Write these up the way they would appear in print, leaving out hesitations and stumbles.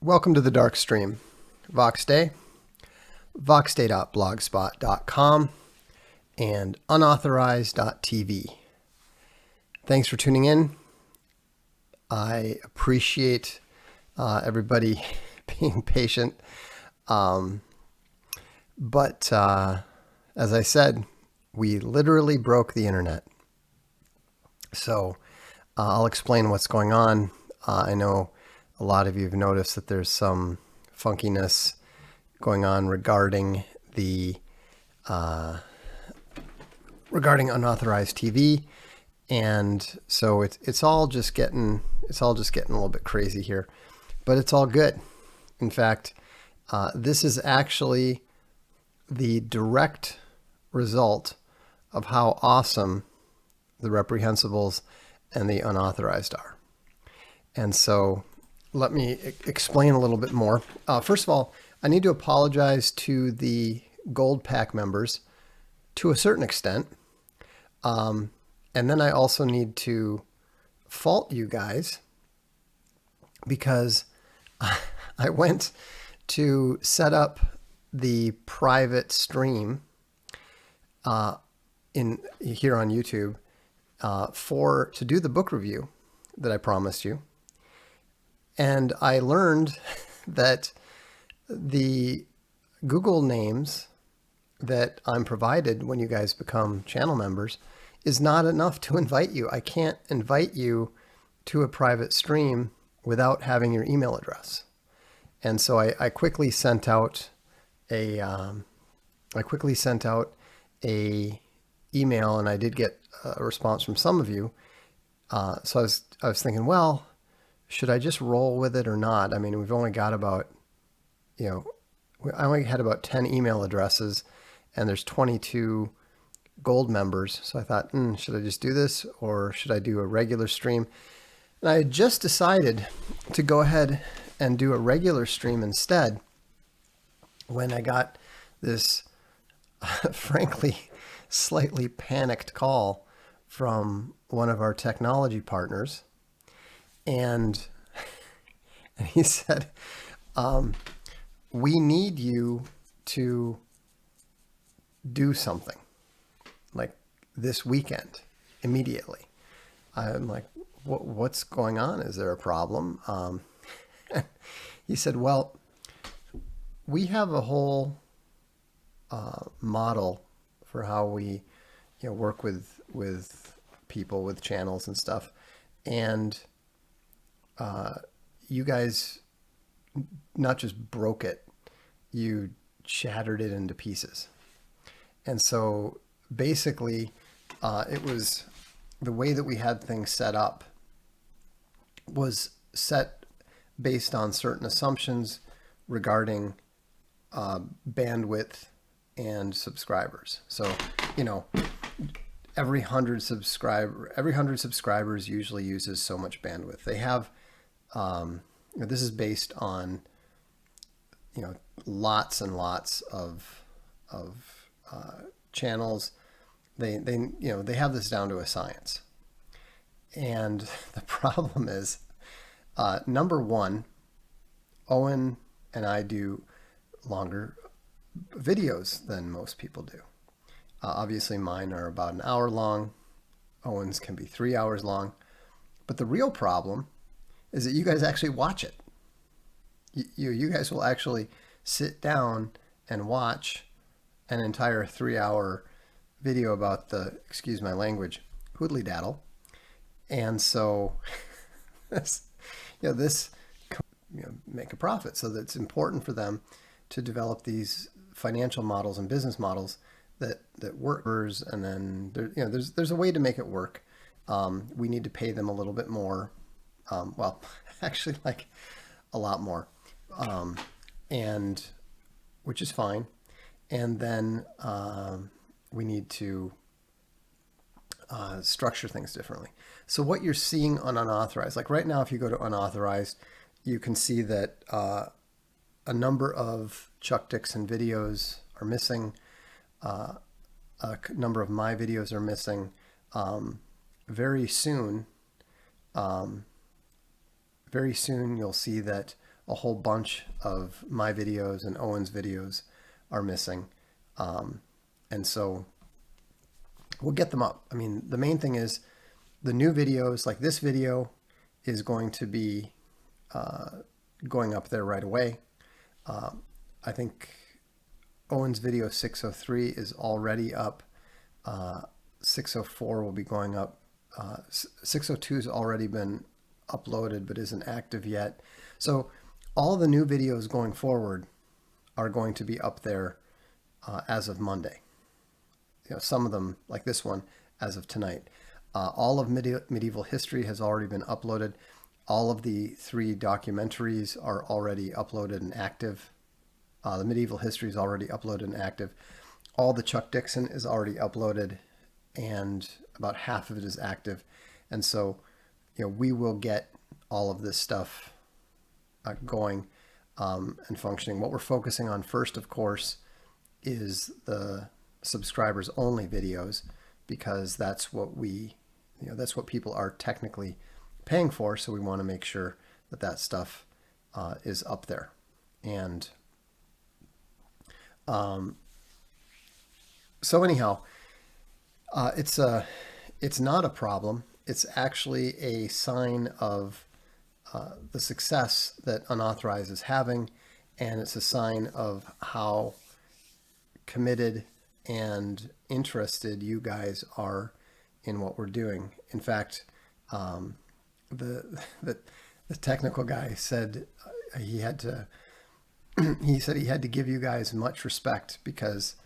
Welcome to the Darkstream. Voxday, voxday.blogspot.com, and unauthorized.tv. Thanks for tuning in. I appreciate everybody being patient. But as I said, we literally broke the internet. So I'll explain what's going on. I know a lot of you have noticed that there's some funkiness going on regarding the regarding unauthorized TV, and so it's all just getting a little bit crazy here, but it's all good. In fact, this is actually the direct result of how awesome the reprehensibles and the unauthorized are. And so let me explain a little bit more. First of all, I need to apologize to the Gold Pack members to a certain extent. And then I also need to fault you guys because I went to set up the private stream here on YouTube to do the book review that I promised you. And I learned that the Google names that I'm provided when you guys become channel members is not enough to invite you. I can't invite you to a private stream without having your email address. And so I quickly sent out a email, and I did get a response from some of you. So I was thinking, well, should I just roll with it or not? I mean, we've only got about, I only had about 10 email addresses, and there's 22 gold members. So I thought, should I just do this, or should I do a regular stream? And I had just decided to go ahead and do a regular stream instead when I got this, frankly, slightly panicked call from one of our technology partners. And he said, we need you to do something like this weekend immediately. I'm like, what's going on? Is there a problem? He said, well, we have a whole model for how we work with people, with channels and stuff. And you guys not just broke it, you shattered it into pieces. And so basically, it was the way that we had things set up was set based on certain assumptions regarding bandwidth and subscribers. So, every 100 subscribers usually uses so much bandwidth. They have this is based on lots and lots of channels. They have this down to a science. And the problem is, number one, Owen and I do longer videos than most people do. Obviously mine are about an hour long. Owen's can be 3 hours long. But the real problem is that you guys actually watch it. You guys will actually sit down and watch an entire 3-hour video about the, excuse my language, hoodly daddle. And so this make a profit. So that's important for them to develop these financial models and business models that work. And then there's a way to make it work. We need to pay them a little bit more. Well, actually, like a lot more, and which is fine. And then we need to structure things differently. So what you're seeing on unauthorized, like right now, if you go to unauthorized, you can see that a number of Chuck Dixon videos are missing. A number of my videos are missing. Very soon you'll see that a whole bunch of my videos and Owen's videos are missing. And so we'll get them up. I mean, the main thing is the new videos, like this video, is going to be going up there right away. I think Owen's video 603 is already up. 604 will be going up. 602 has already been uploaded but isn't active yet. So all the new videos going forward are going to be up there as of Monday. Some of them, like this one, as of tonight. All of medieval history has already been uploaded. All of the 3 documentaries are already uploaded and active. The medieval history is already uploaded and active. All the Chuck Dixon is already uploaded, and about half of it is active. And so, we will get all of this stuff going and functioning. What we're focusing on first, of course, is the subscribers only videos, because that's what that's what people are technically paying for. So we want to make sure that that stuff is up there. And so anyhow, it's not a problem. It's actually a sign of the success that Unauthorized is having, and it's a sign of how committed and interested you guys are in what we're doing. In fact, the technical guy said he had to give you guys much respect, because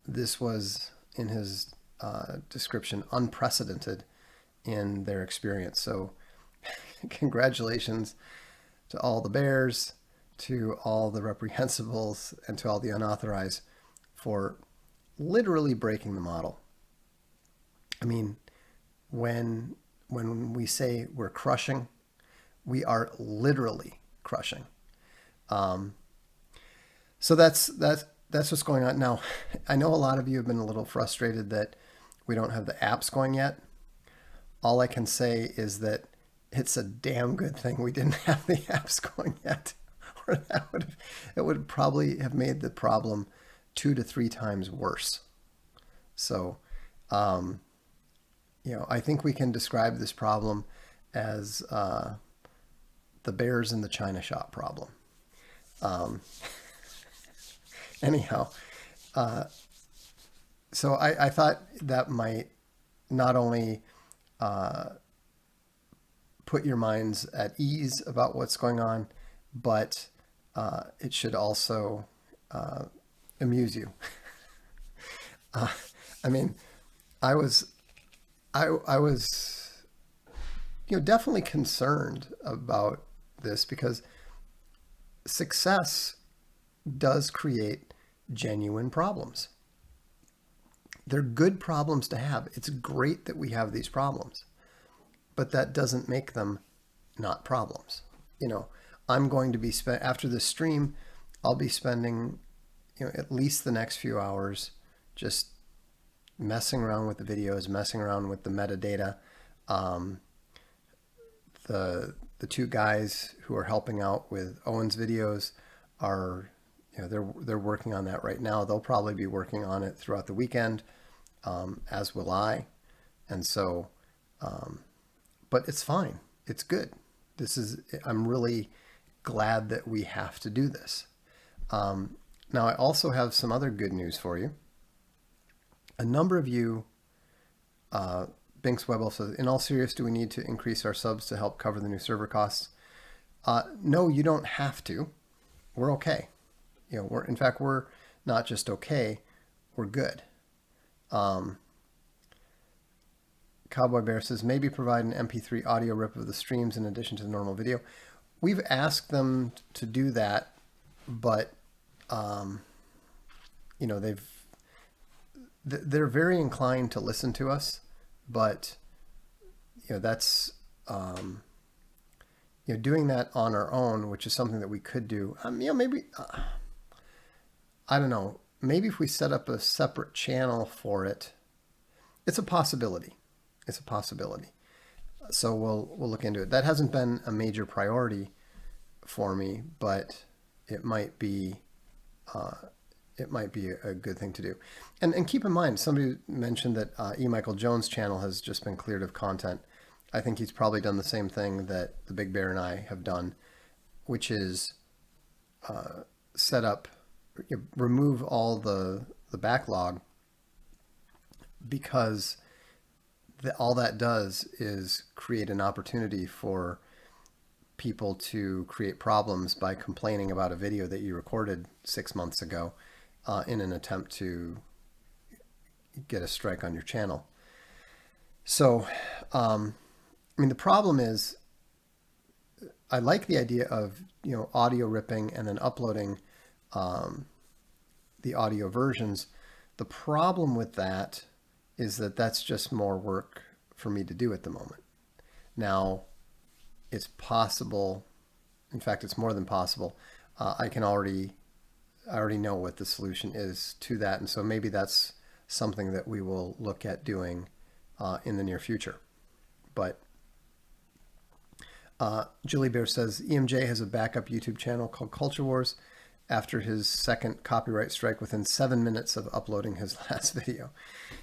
this was, in his description, unprecedented in their experience. So congratulations to all the bears, to all the reprehensibles, and to all the unauthorized for literally breaking the model. I mean, when we say we're crushing, we are literally crushing. So that's what's going on. Now, I know a lot of you have been a little frustrated that we don't have the apps going yet. All I can say is that it's a damn good thing we didn't have the apps going yet, or it would probably have made the problem 2 to 3 times worse. So, I think we can describe this problem as the bears in the china shop problem. Anyhow, so I thought that might not only put your minds at ease about what's going on, but it should also amuse you. I mean, I was definitely concerned about this, because success does create genuine problems. They're good problems to have. It's great that we have these problems, but that doesn't make them not problems. I'm going to be after this stream, I'll be spending at least the next few hours just messing around with the videos, messing around with the metadata. The 2 guys who are helping out with Owen's videos are, they're working on that right now. They'll probably be working on it throughout the weekend, as will I. And so, but it's fine. It's good. I'm really glad that we have to do this. Now, I also have some other good news for you. A number of you, Binks Webel says, in all seriousness, do we need to increase our subs to help cover the new server costs? No, you don't have to. We're okay. In fact, we're not just okay, we're good. Cowboy Bear says, maybe provide an MP3 audio rip of the streams in addition to the normal video. We've asked them to do that, but they're very inclined to listen to us, but that's doing that on our own, which is something that we could do. Maybe I don't know. Maybe if we set up a separate channel for it, it's a possibility. It's a possibility. So we'll look into it. That hasn't been a major priority for me, but it might be a good thing to do. And keep in mind, somebody mentioned that E. Michael Jones' channel has just been cleared of content. I think he's probably done the same thing that the Big Bear and I have done, which is set up, remove all the backlog, because all that does is create an opportunity for people to create problems by complaining about a video that you recorded 6 months ago in an attempt to get a strike on your channel. So, I mean, the problem is, I like the idea of, audio ripping and then uploading the audio versions. The problem with that is that that's just more work for me to do at the moment. Now, it's possible, in fact, it's more than possible. I already know what the solution is to that, and so maybe that's something that we will look at doing in the near future. But Julie Bear says, EMJ has a backup YouTube channel called Culture Wars after his second copyright strike within 7 minutes of uploading his last video.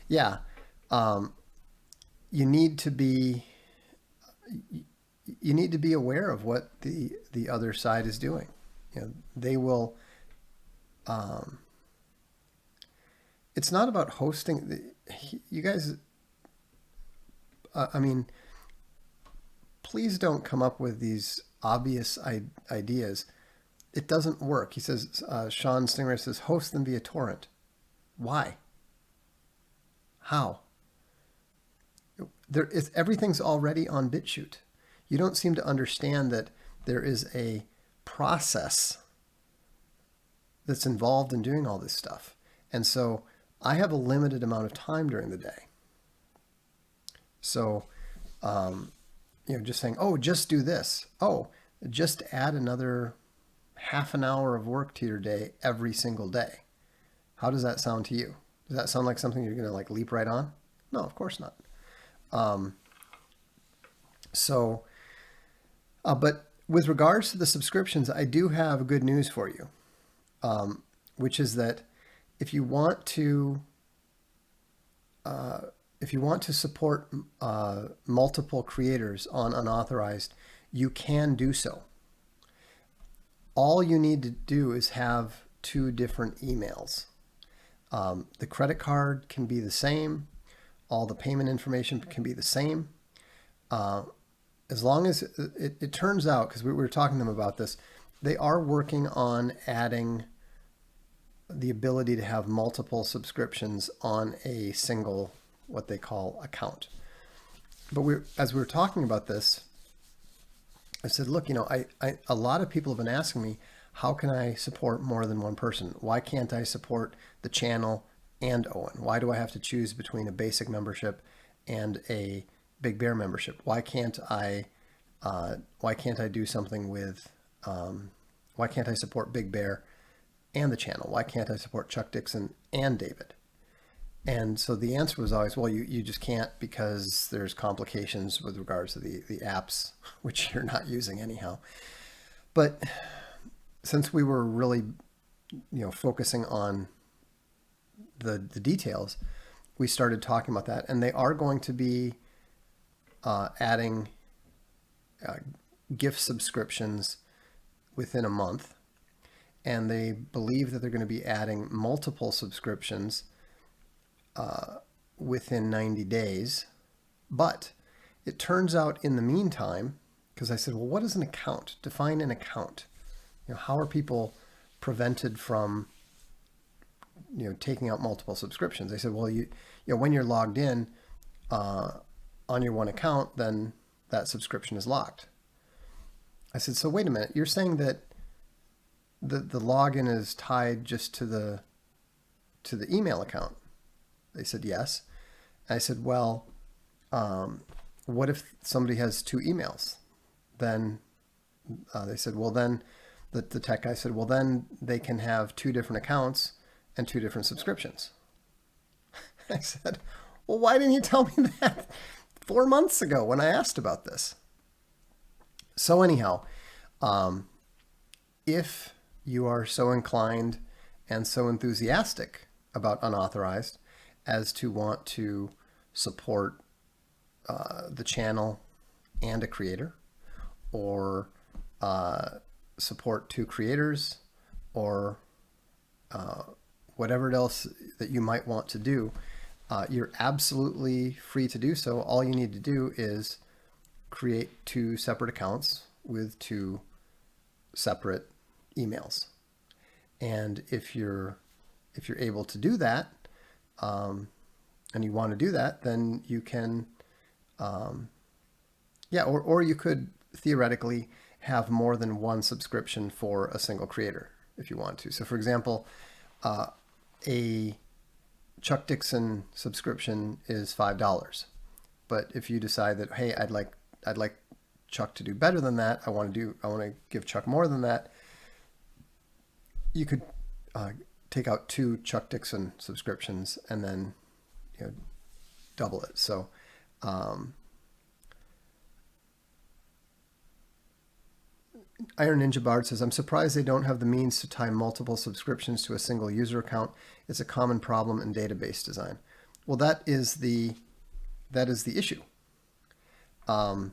Yeah, you need to be aware of what the other side is doing. They will. It's not about hosting. You guys. I mean, please don't come up with these obvious ideas. It doesn't work. He says, Sean Stingray says, host them via torrent. Why? How? Everything's already on BitChute. You don't seem to understand that there is a process that's involved in doing all this stuff. And so I have a limited amount of time during the day. So, just saying, oh, just do this. Oh, just add another half an hour of work to your day every single day. How does that sound to you? Does that sound like something you're going to leap right on? No, of course not. But with regards to the subscriptions, I do have good news for you, which is that if you want to support multiple creators on unauthorized, you can do so. All you need to do is have 2 different emails. The credit card can be the same. All the payment information can be the same. As long as it turns out, because we were talking to them about this, they are working on adding the ability to have multiple subscriptions on a single, what they call, account. But as we were talking about this, I said, look, a lot of people have been asking me, how can I support more than one person? Why can't I support the channel and Owen? Why do I have to choose between a basic membership and a Big Bear membership? Why can't I do something with, why can't I support Big Bear and the channel? Why can't I support Chuck Dixon and David? And so the answer was always, well, you just can't, because there's complications with regards to the apps, which you're not using anyhow. But since we were really, focusing on the details, we started talking about that, and they are going to be adding gift subscriptions within a month, and they believe that they're going to be adding multiple subscriptions within 90 days. But it turns out in the meantime, because I said, well, what is an account? Define an account. How are people prevented from taking out multiple subscriptions? They said, well, when you're logged in on your one account, then that subscription is locked. I said, so wait a minute, you're saying that the login is tied just to the email account? They said, yes. I said, well, what if somebody has 2 emails? Then they said, well, then the tech guy said, well, then they can have 2 different accounts and 2 different subscriptions. I said, well, why didn't you tell me that 4 months ago when I asked about this? So anyhow, if you are so inclined and so enthusiastic about unauthorized as to want to support the channel and a creator, or support two creators, or whatever else that you might want to do, you're absolutely free to do so. All you need to do is create two separate accounts with two separate emails. And if you're able to do that, and you want to do that, then you can, or you could theoretically have more than one subscription for a single creator if you want to. So, for example, a Chuck Dixon subscription is $5, but if you decide that, hey, I'd like Chuck to do better than that, I want to give Chuck more than that, you could take out two Chuck Dixon subscriptions and then double it. So Iron Ninja Bard says, I'm surprised they don't have the means to tie multiple subscriptions to a single user account. It's a common problem in database design. Well, that is the issue. I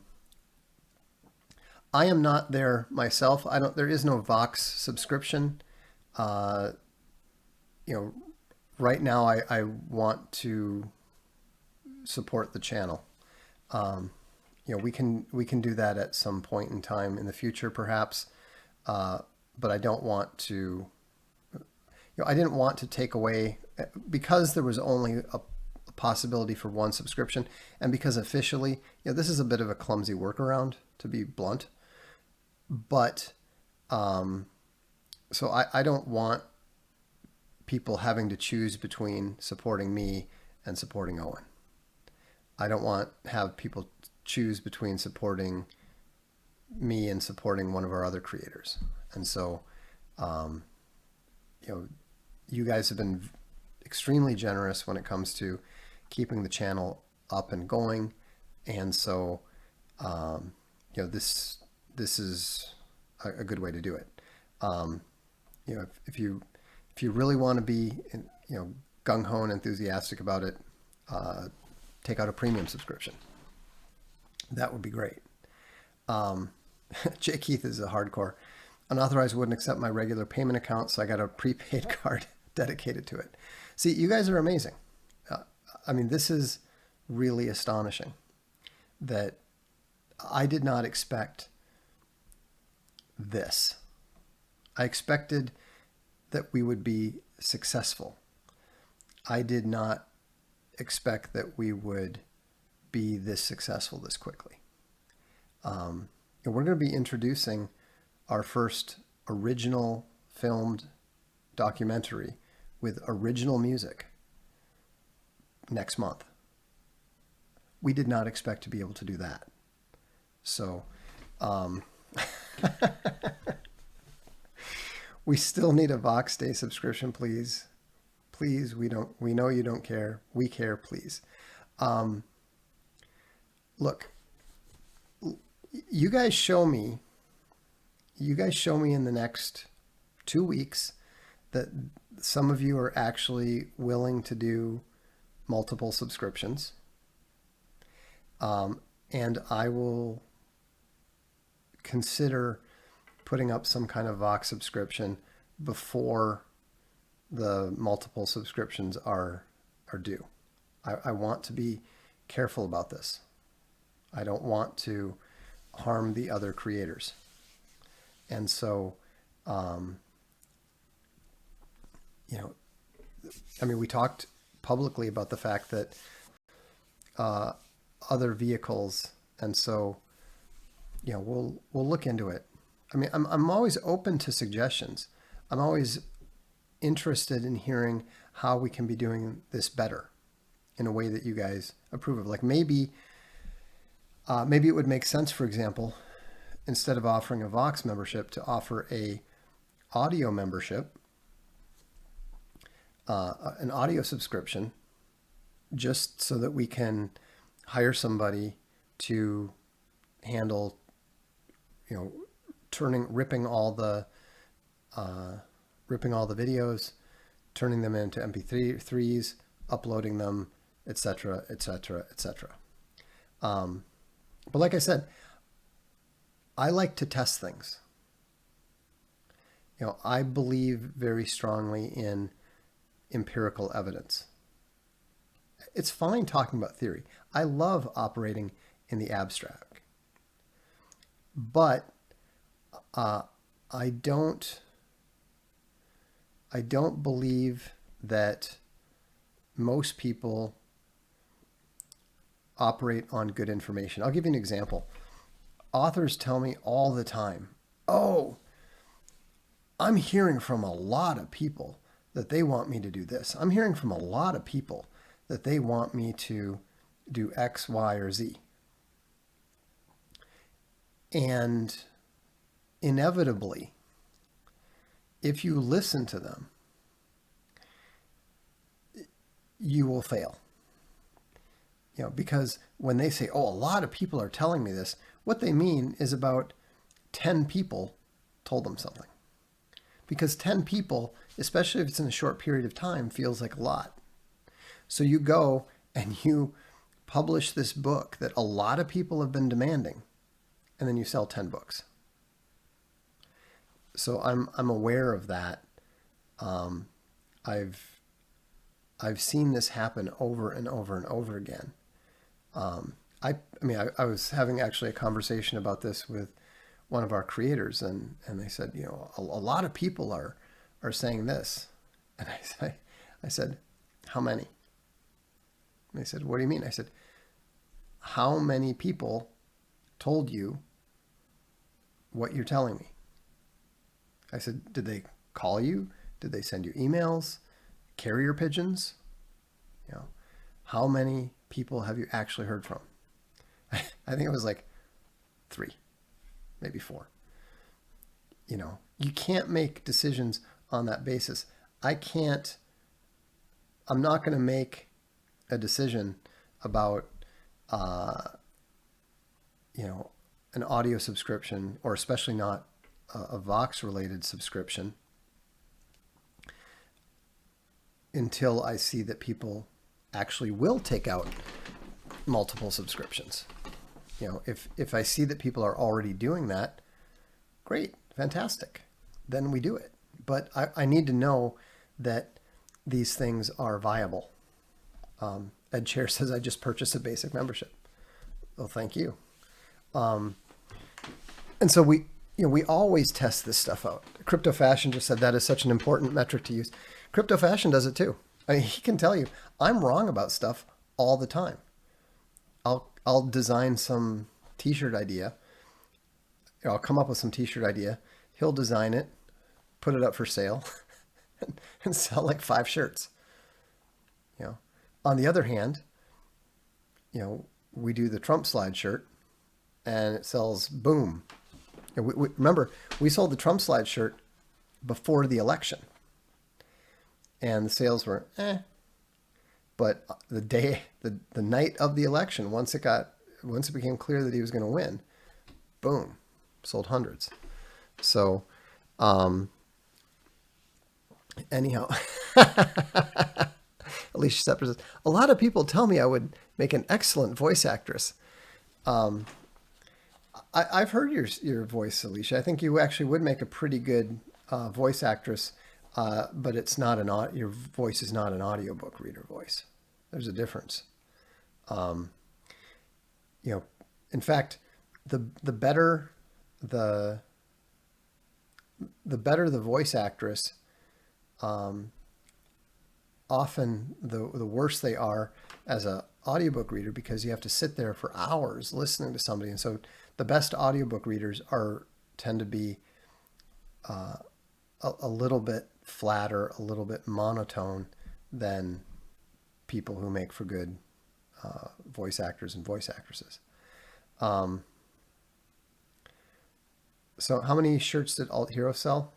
am not there myself. There is no Vox subscription. Right now I want to support the channel. We can do that at some point in time in the future, perhaps. But I don't want to, I didn't want to take away, because there was only a possibility for one subscription, and because officially, this is a bit of a clumsy workaround, to be blunt. But so I don't want people having to choose between supporting me and supporting Owen. I don't want to have people choose between supporting me and supporting one of our other creators. And so, you guys have been extremely generous when it comes to keeping the channel up and going. And so, this is a good way to do it. If you really want to be, gung-ho and enthusiastic about it, take out a premium subscription. That would be great. Jay Keith is a hardcore. Unauthorized wouldn't accept my regular payment account, so I got a prepaid card dedicated to it. See, you guys are amazing. This is really astonishing that I did not expect this. I expected that we would be successful. I did not expect that we would be this successful this quickly. And we're going to be introducing our first original filmed documentary with original music next month. We did not expect to be able to do that. So we still need a Vox Day subscription, please. Please, we know you don't care. We care, please. Look, you guys show me in the next 2 weeks that some of you are actually willing to do multiple subscriptions. And I will consider putting up some kind of Vox subscription before the multiple subscriptions are due. I want to be careful about this. I don't want to harm the other creators. And so, we talked publicly about the fact that other vehicles, and so, we'll look into it. I'm always open to suggestions. I'm always interested in hearing how we can be doing this better in a way that you guys approve of. Like maybe it would make sense, for example, instead of offering a Vox membership, to offer a audio membership, an audio subscription, just so that we can hire somebody to handle, ripping all the ripping all the videos, turning them into MP3s, uploading them, etc., etc., etc. But like I said, I like to test things. I believe very strongly in empirical evidence. It's fine talking about theory. I love operating in the abstract. But I don't believe that most people operate on good information. I'll give you an example. Authors tell me all the time, "Oh, I'm hearing from a lot of people that they want me to do this. I'm hearing from a lot of people that they want me to do X, Y, or Z." And inevitably, if you listen to them, you will fail. Because when they say, "Oh, a lot of people are telling me this," what they mean is about 10 people told them something. Because 10 people, especially if it's in a short period of time, feels like a lot. So you go and you publish this book that a lot of people have been demanding, and then you sell 10 books. So I'm aware of that. I've seen this happen over and over and over again. I was having actually a conversation about this with one of our creators, and they said, a lot of people are saying this. And I said, "How many?" And they said, "What do you mean?" I said, "How many people told you what you're telling me?" I said, "Did they call you? Did they send you emails? Carrier pigeons? How many people have you actually heard from?" I think it was like 3, maybe 4. You can't make decisions on that basis. I'm not going to make a decision about, an audio subscription, or especially not a Vox-related subscription, until I see that people actually will take out multiple subscriptions. If I see that people are already doing that, great, fantastic, then we do it. But I need to know that these things are viable. Ed Chair says, "I just purchased a basic membership." Well, thank you. And so we always test this stuff out. Crypto Fashion just said that is such an important metric to use. Crypto Fashion does it too. He can tell you, I'm wrong about stuff all the time. I'll design some t-shirt idea. I'll come up with some t-shirt idea. He'll design it, put it up for sale, and sell like 5 shirts. On the other hand, we do the Trump slide shirt, and it sells boom. Remember, we sold the Trump slide shirt before the election, and the sales were But the night of the election, once it became clear that he was going to win, boom, sold hundreds. So, anyhow, Alicia Sepper says, "A lot of people tell me I would make an excellent voice actress." I've heard your voice, Alicia. I think you actually would make a pretty good voice actress, but it's not your voice is not an audiobook reader voice. There's a difference. In fact, the better the voice actress, often the worse they are as a audiobook reader, because you have to sit there for hours listening to somebody. And so the best audiobook readers tend to be a little bit flatter, a little bit monotone than people who make for good voice actors and voice actresses. So how many shirts did Alt Hero sell?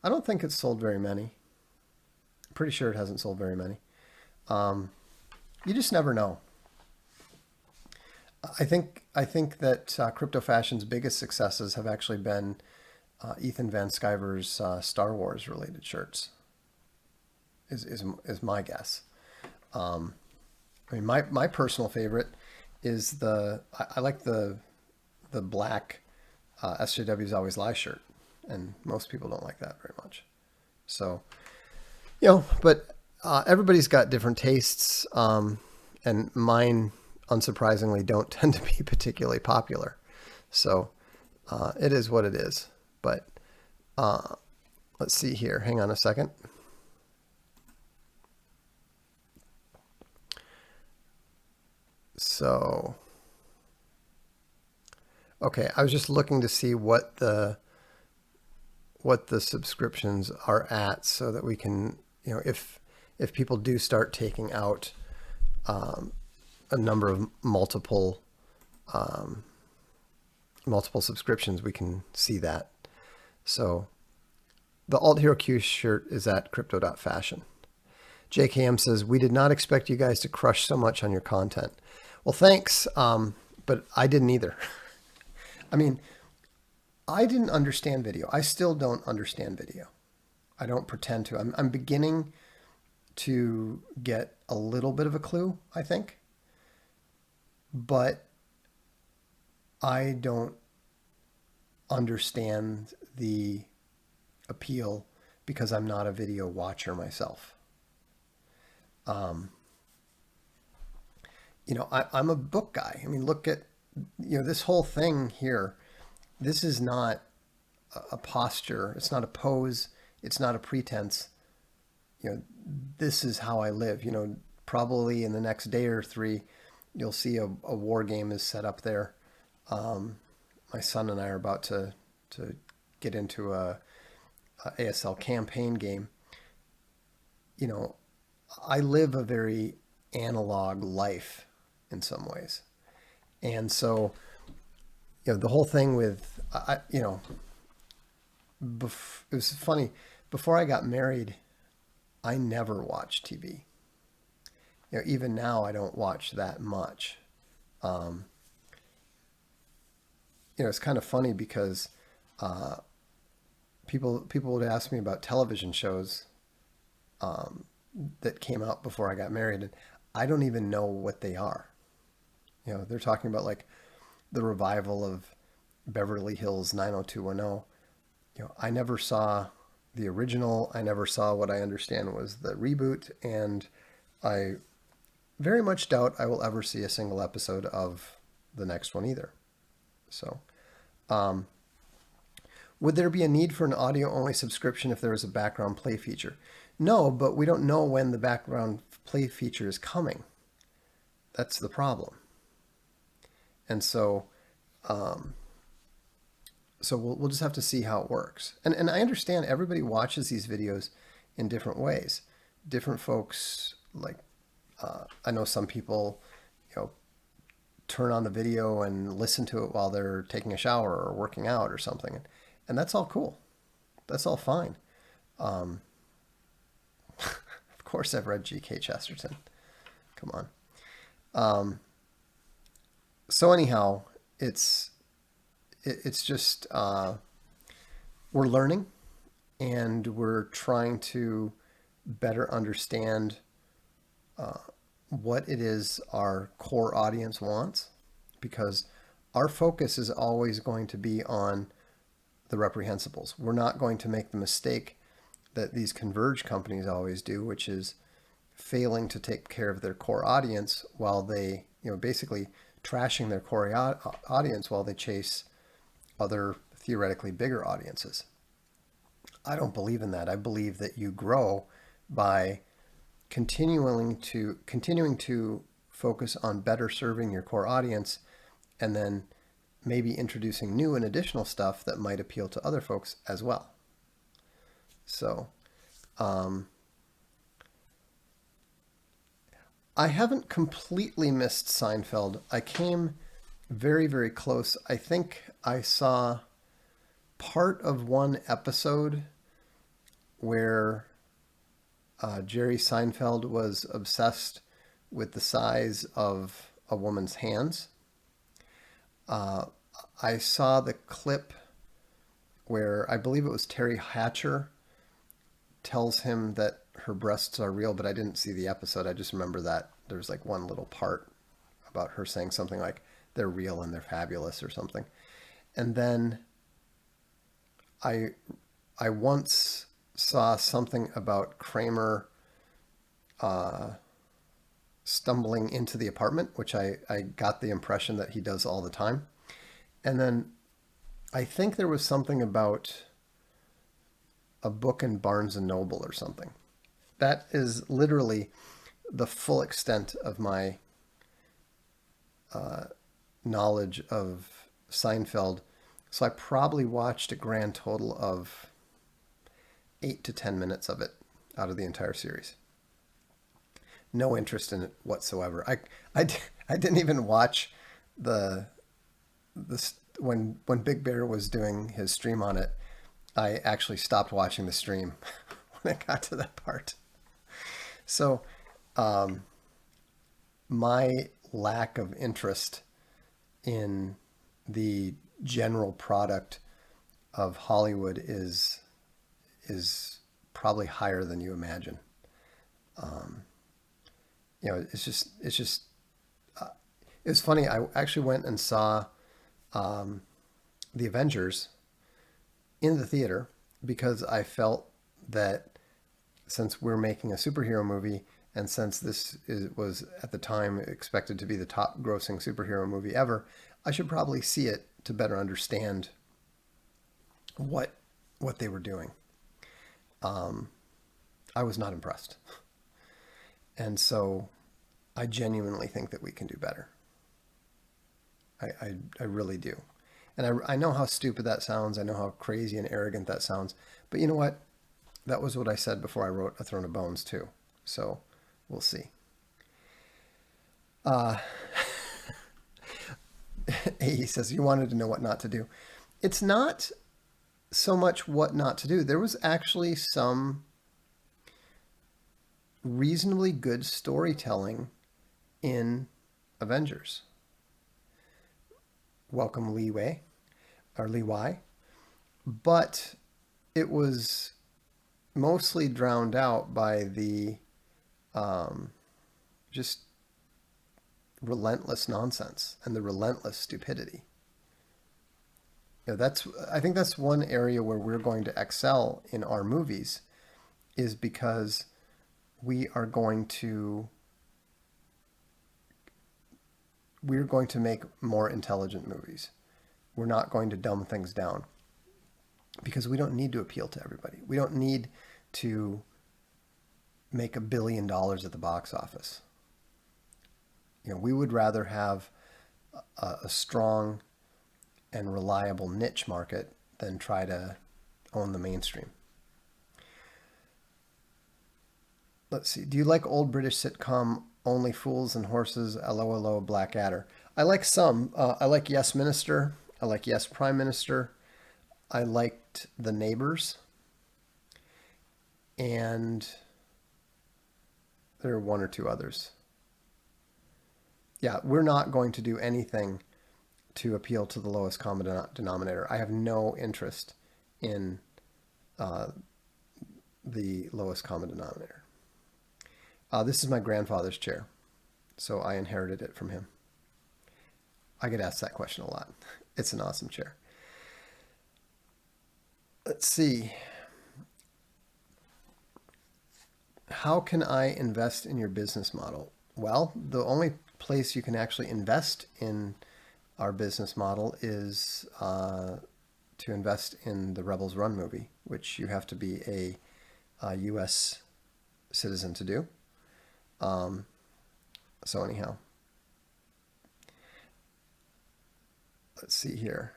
I don't think it's sold very many. I'm pretty sure it hasn't sold very many. You just never know. I think that Crypto Fashion's biggest successes have actually been Ethan Van Sciver's Star Wars related shirts. Is my guess. I mean, my personal favorite is I like the black SJW's Always Lie shirt, and most people don't like that very much. So, but everybody's got different tastes, and mine, unsurprisingly, don't tend to be particularly popular. So, it is what it is. But let's see here. Hang on a second. So, okay, I was just looking to see what the subscriptions are at, so that we can, if people do start taking out a number of multiple subscriptions, we can see that. So the Alt Hero Q shirt is at crypto.fashion. JKM says, we did not expect you guys to crush so much on your content. Well, thanks, but I didn't either. I mean, I didn't understand video. I still don't understand video. I don't pretend to. I'm beginning to get a little bit of a clue, I think. But I don't understand the appeal because I'm not a video watcher myself. I'm a book guy. I mean, look at, this whole thing here. This is not a posture. It's not a pose. It's not a pretense. This is how I live. Probably in the next day or three, you'll see a war game is set up there. My son and I are about to get into a ASL campaign game. I live a very analog life in some ways. And so, the whole thing with, it was funny. Before I got married, I never watched TV. Even now I don't watch that much. It's kind of funny because people would ask me about television shows that came out before I got married, and I don't even know what they are. They're talking about like the revival of Beverly Hills 90210. I never saw the original. I never saw what I understand was the reboot, and I very much doubt I will ever see a single episode of the next one either. So, would there be a need for an audio-only subscription if there was a background play feature? No, but we don't know when the background play feature is coming. That's the problem. And so, we'll just have to see how it works. And I understand everybody watches these videos in different ways. Different folks, like, I know some people, turn on the video and listen to it while they're taking a shower or working out or something. And that's all cool. That's all fine. Of course I've read G.K. Chesterton. Come on. So anyhow, it's just, we're learning, and we're trying to better understand what it is our core audience wants, because our focus is always going to be on the reprehensibles. We're not going to make the mistake that these converge companies always do, which is failing to take care of their core audience while they, basically trashing their core audience while they chase other theoretically bigger audiences. I don't believe in that. I believe that you grow by continuing to focus on better serving your core audience, and then maybe introducing new and additional stuff that might appeal to other folks as well. So, I haven't completely missed Seinfeld. I came very, very close. I think I saw part of one episode where Jerry Seinfeld was obsessed with the size of a woman's hands. I saw the clip where I believe it was Terry Hatcher tells him that her breasts are real, but I didn't see the episode. I just remember that there's like one little part about her saying something like they're real and they're fabulous or something. And then I I once saw something about Kramer stumbling into the apartment, which I got the impression that he does all the time. And then I think there was something about a book in Barnes and Noble or something. That is literally the full extent of my knowledge of Seinfeld. So I probably watched a grand total of 8 to 10 minutes of it out of the entire series. No interest in it whatsoever. I didn't even watch the when Big Bear was doing his stream on it. I actually stopped watching the stream when I got to that part. So my lack of interest in the general product of Hollywood is probably higher than you imagine. It's just it was funny. I actually went and saw the Avengers in the theater because I felt that since we're making a superhero movie and since was at the time expected to be the top grossing superhero movie ever, I should probably see it to better understand what they were doing. I was not impressed. And so I genuinely think that we can do better. I really do. And I know how stupid that sounds. I know how crazy and arrogant that sounds. But you know what? That was what I said before I wrote A Throne of Bones, too. So we'll see. He says, you wanted to know what not to do. It's not so much what not to do. There was actually some reasonably good storytelling in Avengers. Welcome Lee Wei, or Lee Wai. But it was mostly drowned out by the just relentless nonsense and the relentless stupidity. I think that's one area where we're going to excel in our movies, is because we're going to make more intelligent movies. We're not going to dumb things down because we don't need to appeal to everybody. We don't need to make $1 billion at the box office. We would rather have a strong and reliable niche market than try to own the mainstream. Let's see. Do you like old British sitcom Only Fools and Horses, LOLO, Blackadder? I like some. I like Yes Minister. I like Yes Prime Minister. I liked The Neighbors. And there are one or two others. Yeah, we're not going to do anything to appeal to the lowest common denominator. I have no interest in the lowest common denominator. This is my grandfather's chair, so I inherited it from him. I get asked that question a lot. It's an awesome chair. Let's see. How can I invest in your business model? Well, the only place you can actually invest in our business model is to invest in the Rebels Run movie, which you have to be a U.S. citizen to do. So anyhow, let's see here.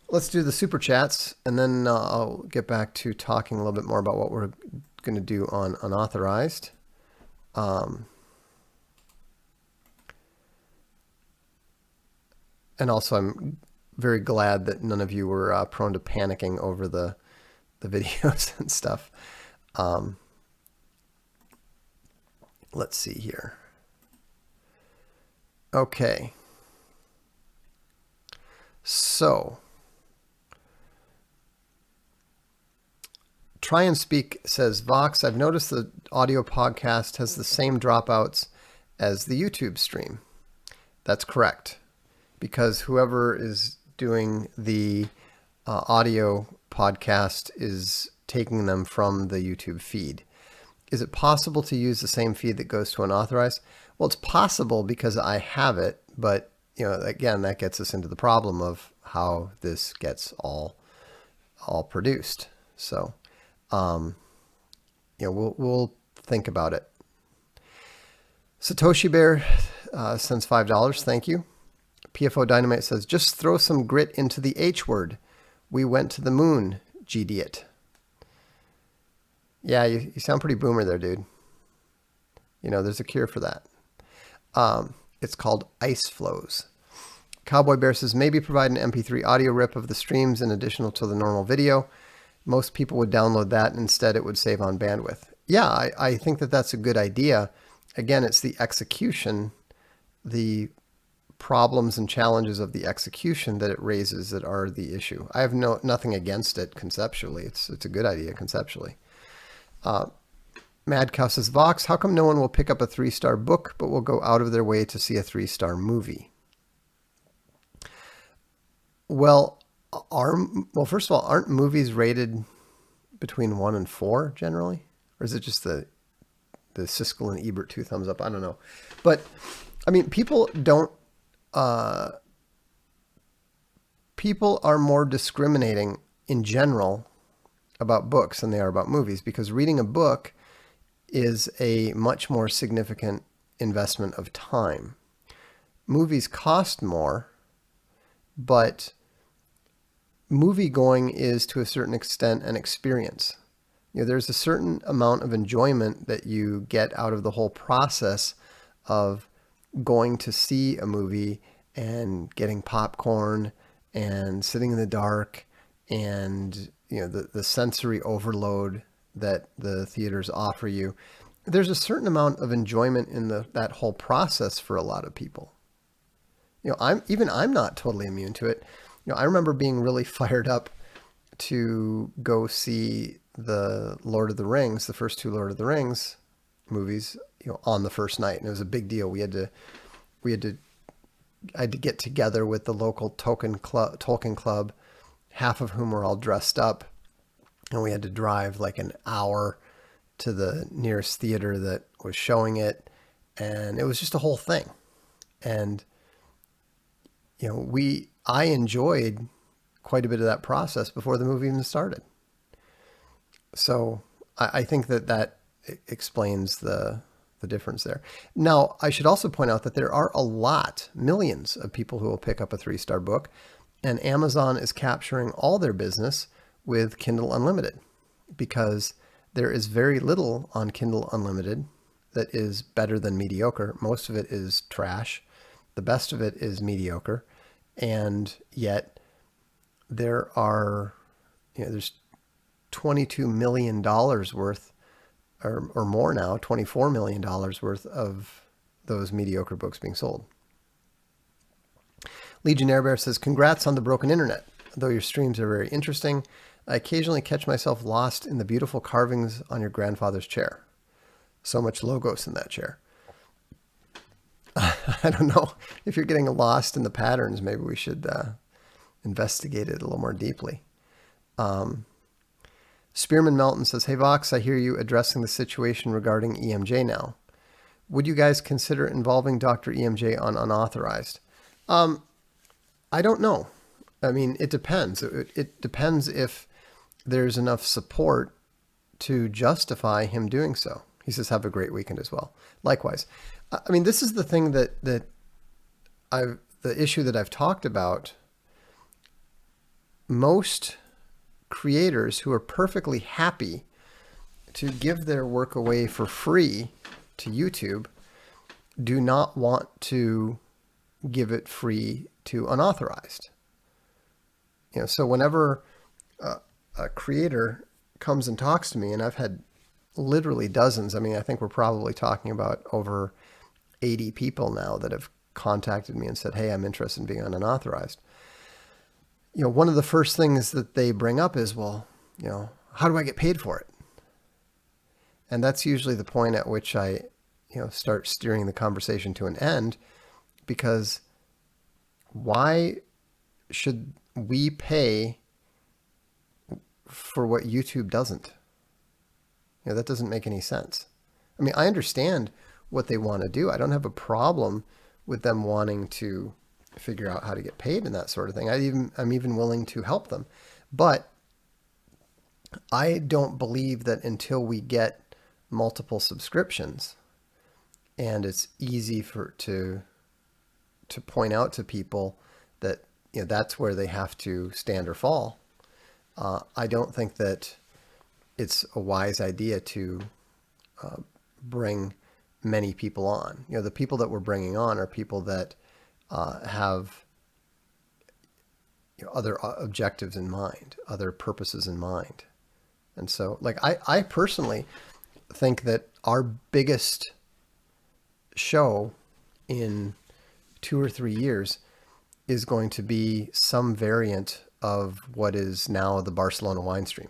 Let's do the super chats, and then I'll get back to talking a little bit more about what we're going to do on unauthorized. And also, I'm very glad that none of you were prone to panicking over the videos and stuff. Let's see here. Okay. So, Try and Speak says, Vox, I've noticed the audio podcast has the same dropouts as the YouTube stream. That's correct, because whoever is doing the audio podcast is taking them from the YouTube feed. Is it possible to use the same feed that goes to unauthorized? Well, it's possible because I have it, but again, that gets us into the problem of how this gets all produced. So, we'll think about it. Satoshi Bear sends $5. Thank you. PFO Dynamite says, just throw some grit into the H word. We went to the moon, G-diet. Yeah, you sound pretty boomer there, dude. There's a cure for that. It's called ice flows. Cowboy Bear says, maybe provide an MP3 audio rip of the streams in addition to the normal video. Most people would download that, and instead it would save on bandwidth. Yeah, I think that's a good idea. Again, it's the execution, the problems and challenges of the execution that it raises that are the issue. I have nothing against it conceptually. It's a good idea conceptually. Mad Cow says, Vox, how come no one will pick up a 3-star book but will go out of their way to see a 3-star movie? Well, first of all, aren't movies rated between 1 and 4 generally? Or is it just the Siskel and Ebert 2 thumbs up? I don't know. But, I mean, people are more discriminating in general about books than they are about movies, because reading a book is a much more significant investment of time. Movies cost more, but movie going is to a certain extent an experience. There's a certain amount of enjoyment that you get out of the whole process of going to see a movie and getting popcorn and sitting in the dark and the sensory overload that the theaters offer you. There's a certain amount of enjoyment in that whole process for a lot of people. I'm not totally immune to it. I remember being really fired up to go see the Lord of the Rings, the first 2 Lord of the Rings movies, on the first night, and it was a big deal. I had to get together with the local Tolkien club, half of whom were all dressed up, and we had to drive like an hour to the nearest theater that was showing it, and it was just a whole thing. And I enjoyed quite a bit of that process before the movie even started. So I think that explains the difference there. Now, I should also point out that there are millions of people who will pick up a 3-star book, and Amazon is capturing all their business with Kindle Unlimited, because there is very little on Kindle Unlimited that is better than mediocre. Most of it is trash. The best of it is mediocre. And yet there's $22 million worth or more now, $24 million worth of those mediocre books being sold. Legionnaire Bear says, congrats on the broken internet. Though your streams are very interesting, I occasionally catch myself lost in the beautiful carvings on your grandfather's chair. So much logos in that chair. I don't know if you're getting lost in the patterns. Maybe we should investigate it a little more deeply. Spearman Melton says, hey Vox, I hear you addressing the situation regarding EMJ now. Would you guys consider involving Dr. EMJ on unauthorized? I don't know. I mean, it depends. It depends if there's enough support to justify him doing so. He says, have a great weekend as well. Likewise. I mean, this is the thing the issue that I've talked about. Most creators who are perfectly happy to give their work away for free to YouTube do not want to give it free to unauthorized. So whenever a creator comes and talks to me, and I've had literally dozens, I mean, I think we're probably talking about over 80 people now that have contacted me and said, hey, I'm interested in being on unauthorized. One of the first things that they bring up is, well, how do I get paid for it? And that's usually the point at which I, start steering the conversation to an end, because why should we pay for what YouTube doesn't? That doesn't make any sense. I mean, I understand what they want to do. I don't have a problem with them wanting to figure out how to get paid and that sort of thing. I'm even willing to help them. But I don't believe that until we get multiple subscriptions and it's easy to point out to people that that's where they have to stand or fall. I don't think that it's a wise idea to bring many people on. The people that we're bringing on are people that have other objectives in mind, other purposes in mind. And so, like, I personally think that our biggest show in 2 or 3 years is going to be some variant of what is now the Barcelona wine stream.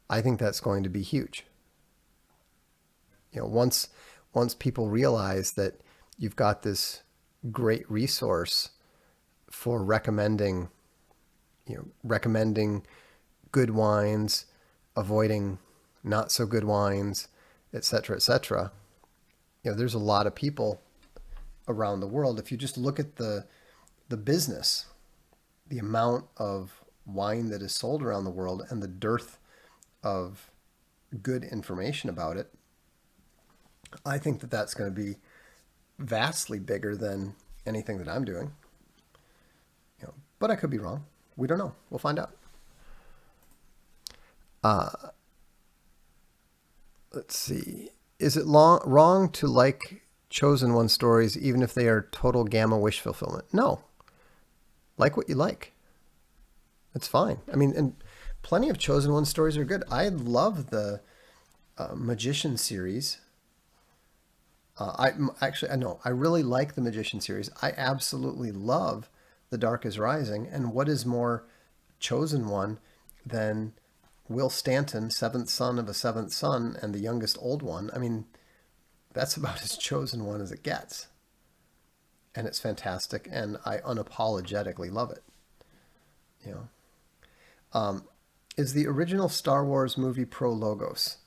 I think that's going to be huge. Once people realize that you've got this great resource for recommending good wines, avoiding not so good wines, et cetera, et cetera. There's a lot of people around the world. If you just look at the business, the amount of wine that is sold around the world and the dearth of good information about it, I think that that's going to be vastly bigger than anything that I'm doing. But I could be wrong. We don't know. We'll find out. Let's see. Is it wrong to like Chosen One stories even if they are total gamma wish fulfillment? No. Like what you like. It's fine. I mean, and plenty of Chosen One stories are good. I love the Magician series. I really like the Magician series. I absolutely love The Dark is Rising. And what is more Chosen One than Will Stanton, seventh son of a seventh son, and the youngest old one? I mean, that's about as Chosen One as it gets. And it's fantastic, and I unapologetically love it. Is the original Star Wars movie pro-logos?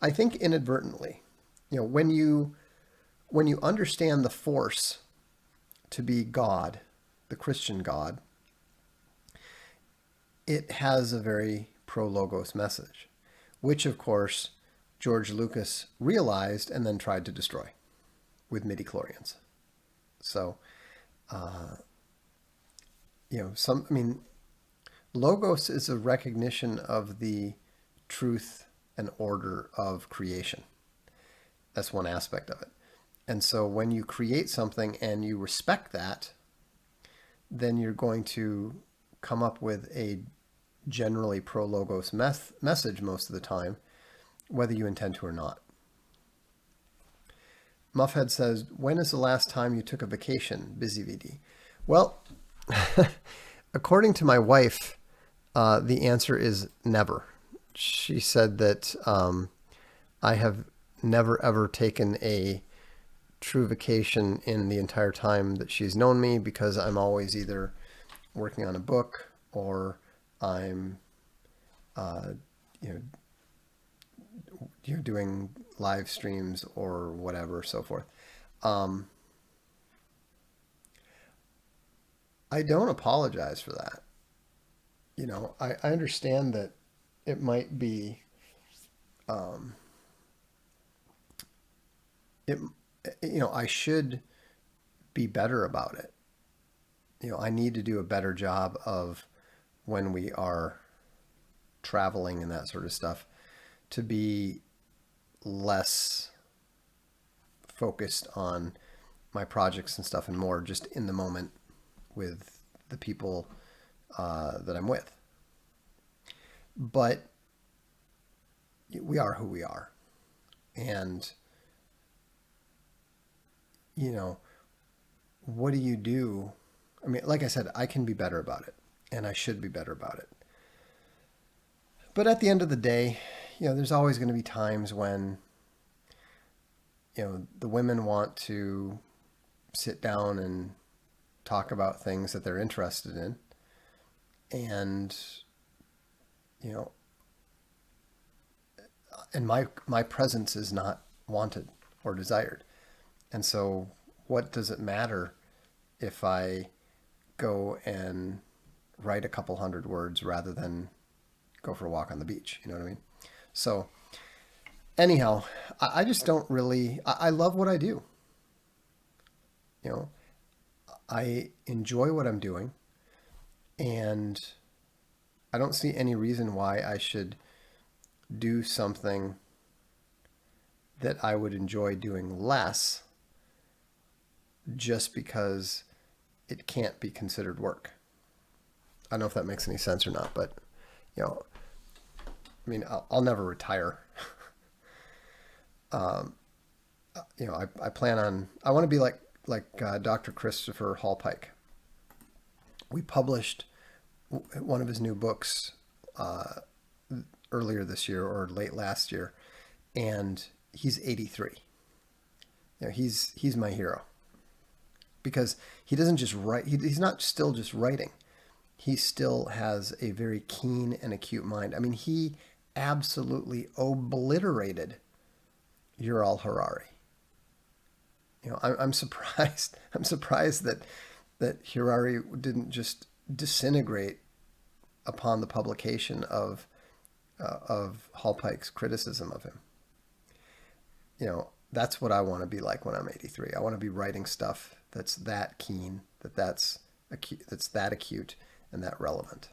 I think inadvertently. When you understand the Force to be God, the Christian God, it has a very pro-logos message, which of course George Lucas realized and then tried to destroy with midichlorians. So, logos is a recognition of the truth and order of creation. That's one aspect of it. And so when you create something and you respect that, then you're going to come up with a generally pro-logos message most of the time, whether you intend to or not. Muffhead says, when is the last time you took a vacation? Busy VD. Well, according to my wife, the answer is never. She said that I have never ever taken a true vacation in the entire time that she's known me, because I'm always either working on a book or I'm doing live streams or whatever, so forth. I don't apologize for that. I understand that it might be I should be better about it. I need to do a better job of, when we are traveling and that sort of stuff, to be less focused on my projects and stuff and more just in the moment with the people that I'm with. But we are who we are. And, what do you do? I mean, like I said, I can be better about it, and I should be better about it. But at the end of the day, there's always going to be times when, the women want to sit down and talk about things that they're interested in. And, you know, and my presence is not wanted or desired. And so what does it matter if I go and write a couple hundred words rather than go for a walk on the beach? You know what I mean? So anyhow, I just don't really, I love what I do. You know, I enjoy what I'm doing, and I don't see any reason why I should do something that I would enjoy doing less just because it can't be considered work. I don't know if that makes any sense or not, but you know, I mean, I'll never retire. I plan on. I want to be like Dr. Christopher Hall Pike. We published one of his new books earlier this year or late last year, and he's 83. He's my hero because he doesn't just write. He's not still just writing. He still has a very keen and acute mind. I mean, he absolutely obliterated Yuval Harari. I'm surprised. I'm surprised that Harari didn't just disintegrate upon the publication of Hall Pike's criticism of him. That's what I want to be like when I'm 83. I want to be writing stuff that's that keen, that's that acute and that relevant.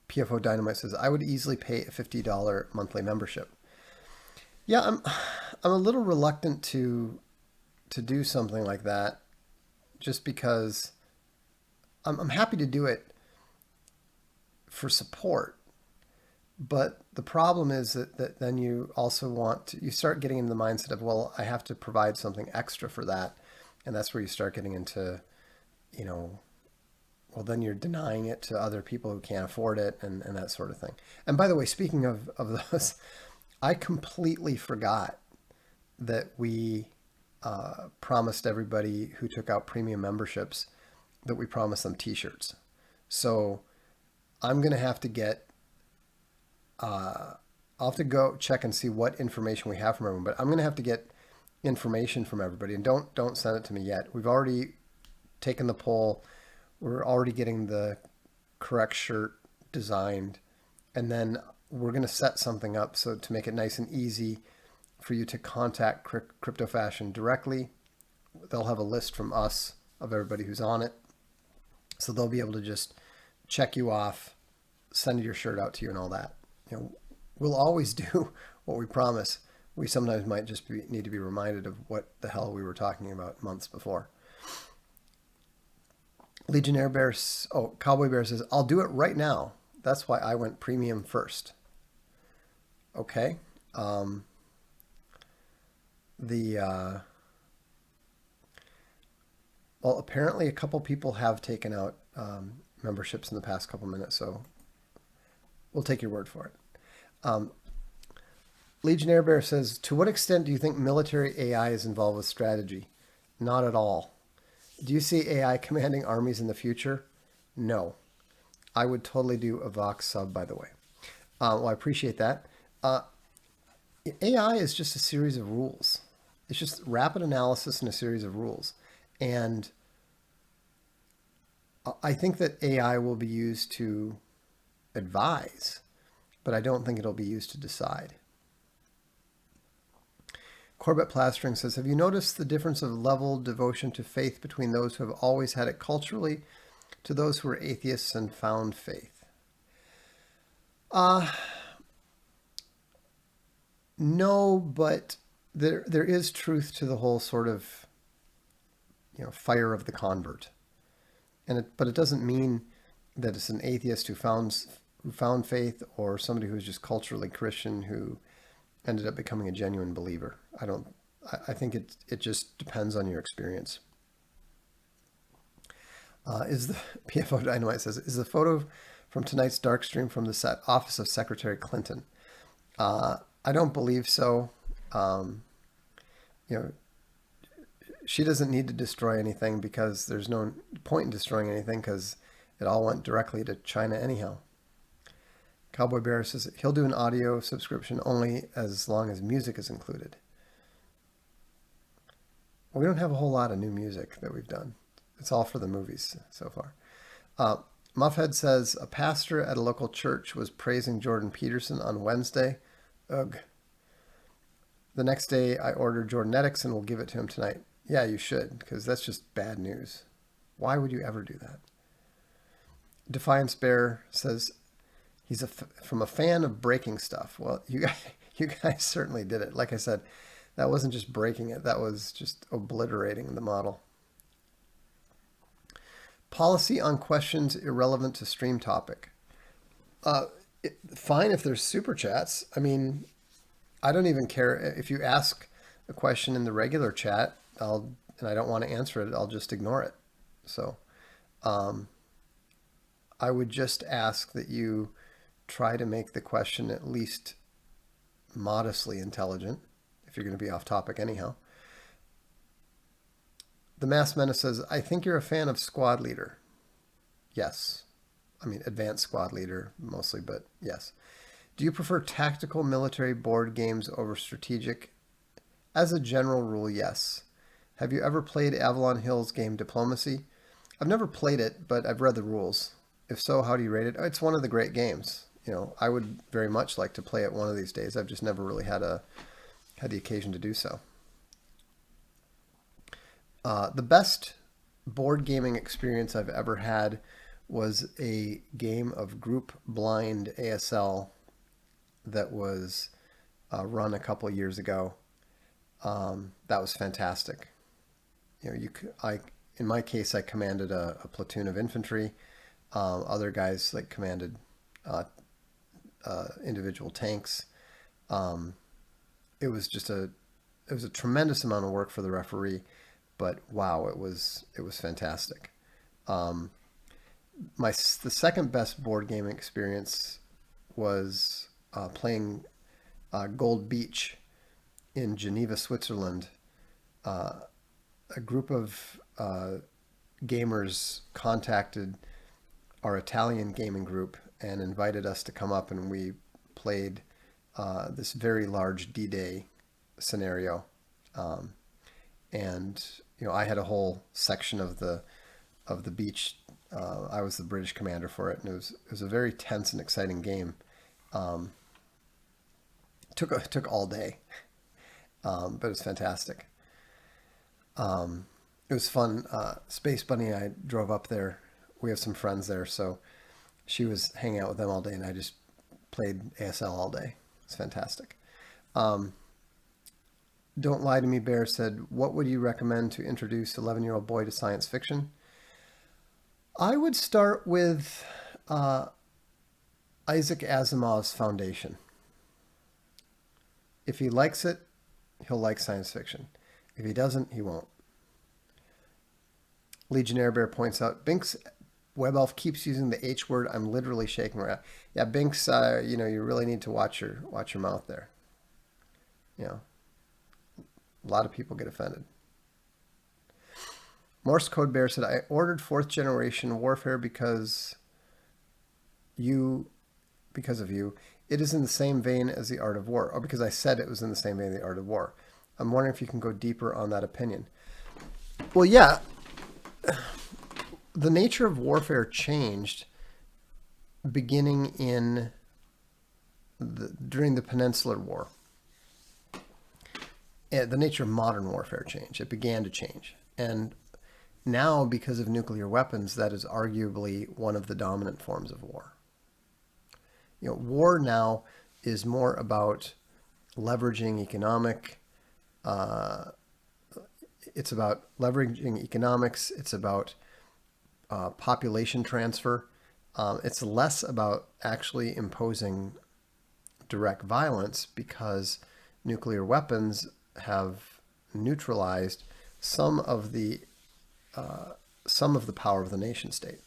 PFO Dynamite says, I would easily pay a $50 monthly membership. Yeah, I'm a little reluctant to do something like that just because I'm happy to do it for support. But the problem is that then you also you start getting into the mindset of, well, I have to provide something extra for that. And that's where you start getting into, well, then you're denying it to other people who can't afford it and that sort of thing. And by the way, speaking of those, I completely forgot that we promised everybody who took out premium memberships that we promised them t-shirts. So I'm going to have to I'll have to go check and see what information we have from everyone, but I'm going to have to get information from everybody, and don't send it to me yet. We've already taken the poll. We're already getting the correct shirt designed, and then we're going to set something up so to make it nice and easy for you to contact Crypto Fashion directly. They'll have a list from us of everybody who's on it, so they'll be able to just check you off, send your shirt out to you and all that. We'll always do what we promise. We sometimes might just need to be reminded of what the hell we were talking about months before. Legionnaire Bear, Cowboy Bear says, I'll do it right now. That's why I went premium first. Okay. Well, apparently a couple people have taken out memberships in the past couple minutes, so we'll take your word for it. Legionnaire Bear says, to what extent do you think military AI is involved with strategy? Not at all. Do you see AI commanding armies in the future? No. I would totally do a Vox sub, by the way. Well, I appreciate that. AI is just a series of rules. It's just rapid analysis and a series of rules. And I think that AI will be used to advise, but I don't think it'll be used to decide. Corbett Plastering says, have you noticed the difference of level devotion to faith between those who have always had it culturally to those who are atheists and found faith? No, but there is truth to the whole sort of, fire of the convert. But it doesn't mean that it's an atheist who found faith or somebody who's just culturally Christian who ended up becoming a genuine believer. I think it just depends on your experience. Is the PFO Dynamite says, is the photo from tonight's Darkstream from the office of Secretary Clinton? I don't believe so. Um, you know, she doesn't need to destroy anything because there's no point in destroying anything because it all went directly to China anyhow. Cowboy Bear says he'll do an audio subscription only as long as music is included. Well, we don't have a whole lot of new music that we've done. It's all for the movies so far. Muffhead says a pastor at a local church was praising Jordan Peterson on Wednesday. Ugh. The next day I ordered Jordanetics and will give it to him tonight. Yeah, you should, because that's just bad news. Why would you ever do that? Defiance Bear says he's from a fan of breaking stuff. Well, you guys certainly did it. Like I said, that wasn't just breaking it. That was just obliterating the model. Policy on questions irrelevant to stream topic. Fine if there's super chats. I mean, I don't even care if you ask a question in the regular chat. And I don't want to answer it. I'll just ignore it. So, I would just ask that you try to make the question at least modestly intelligent, if you're going to be off topic anyhow. The Mass Menace says, I think you're a fan of Squad Leader. Yes. I mean, Advanced Squad Leader mostly, but yes. Do you prefer tactical military board games over strategic? As a general rule, yes. Have you ever played Avalon Hill's game Diplomacy? I've never played it, but I've read the rules. If so, how do you rate it? It's one of the great games. I would very much like to play it one of these days. I've just never really had the occasion to do so. The best board gaming experience I've ever had was a game of group blind ASL that was run a couple of years ago. That was fantastic. In my case, I commanded a platoon of infantry. Other guys commanded individual tanks. It was a tremendous amount of work for the referee, but wow, it was fantastic. The second best board game experience was playing Gold Beach in Geneva, Switzerland. A group of gamers contacted our Italian gaming group and invited us to come up, and we played this very large D-Day scenario. And I had a whole section of the beach. I was the British commander for it, and it was a very tense and exciting game. Took all day, but it was fantastic. It was fun. Space Bunny and I drove up there. We have some friends there, so she was hanging out with them all day, and I just played ASL all day. It's fantastic. Don't Lie to Me Bear said, what would you recommend to introduce 11-year-old boy to science fiction? I would start with Isaac Asimov's Foundation. If he likes it, he'll like science fiction. If he doesn't, he won't. Legionnaire Bear points out, Binks Web Elf keeps using the H word. I'm literally shaking around. Yeah, Binks, you really need to watch your mouth there. A lot of people get offended. Morse Code Bear said, I ordered 4th generation Warfare because of you. It is in the same vein as the Art of War. Or because I said it was in the same vein as the Art of War. I'm wondering if you can go deeper on that opinion. Well, yeah. The nature of warfare changed beginning during the Peninsular War. The nature of modern warfare changed. It began to change. And now, because of nuclear weapons, that is arguably one of the dominant forms of war. War now is more about leveraging economic. It's about leveraging economics. It's about population transfer. It's less about actually imposing direct violence because nuclear weapons have neutralized some of the some of the power of the nation state.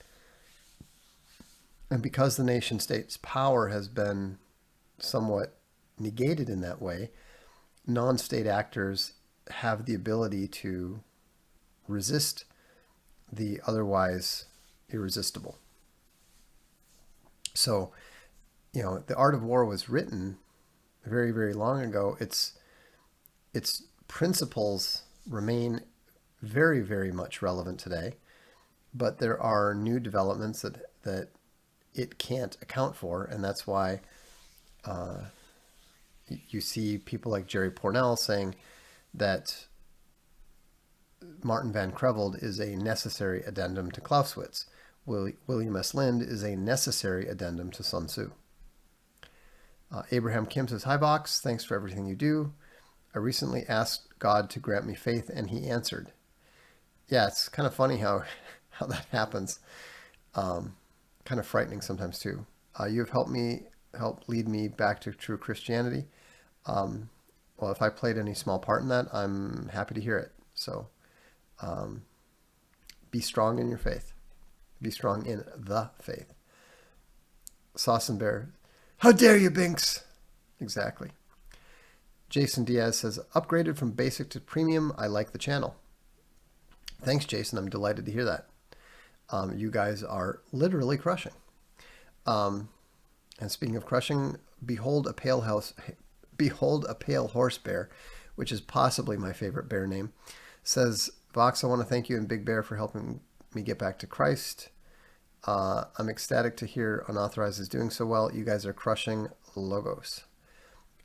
And because the nation state's power has been somewhat negated in that way, non-state actors have the ability to resist the otherwise irresistible. So, the Art of War was written very, very long ago. Its principles remain very, very much relevant today, but there are new developments that it can't account for, and that's why you see people like Jerry Pournelle saying that Martin van Creveld is a necessary addendum to Clausewitz. William S. Lind is a necessary addendum to Sun Tzu. Abraham Kim says, "Hi Vox, thanks for everything you do. I recently asked God to grant me faith and he answered." Yeah, it's kind of funny how that happens. Kind of frightening sometimes too. You have helped lead me back to true Christianity. Well, if I played any small part in that, I'm happy to hear it. So be strong in your faith. Be strong in the faith. Sauce and Bear, how dare you, Binks? Exactly. Jason Diaz says, upgraded from basic to premium. I like the channel. Thanks, Jason. I'm delighted to hear that. You guys are literally crushing. And speaking of crushing, behold a pale horse bear, which is possibly my favorite bear name, says, Vox, I want to thank you and Big Bear for helping me get back to Christ. I'm ecstatic to hear Unauthorized is doing so well. You guys are crushing logos.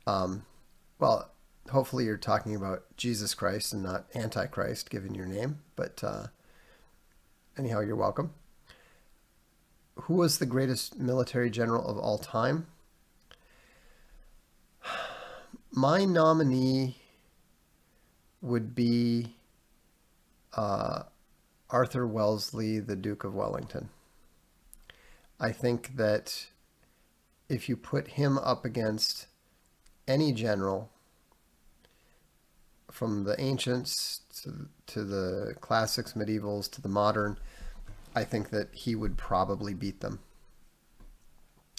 Well, hopefully you're talking about Jesus Christ and not Antichrist, given your name. But anyhow, you're welcome. Who was the greatest military general of all time? My nominee would be Arthur Wellesley, the Duke of Wellington. I think that if you put him up against any general, from the ancients to the classics, medievals, to the modern, I think that he would probably beat them.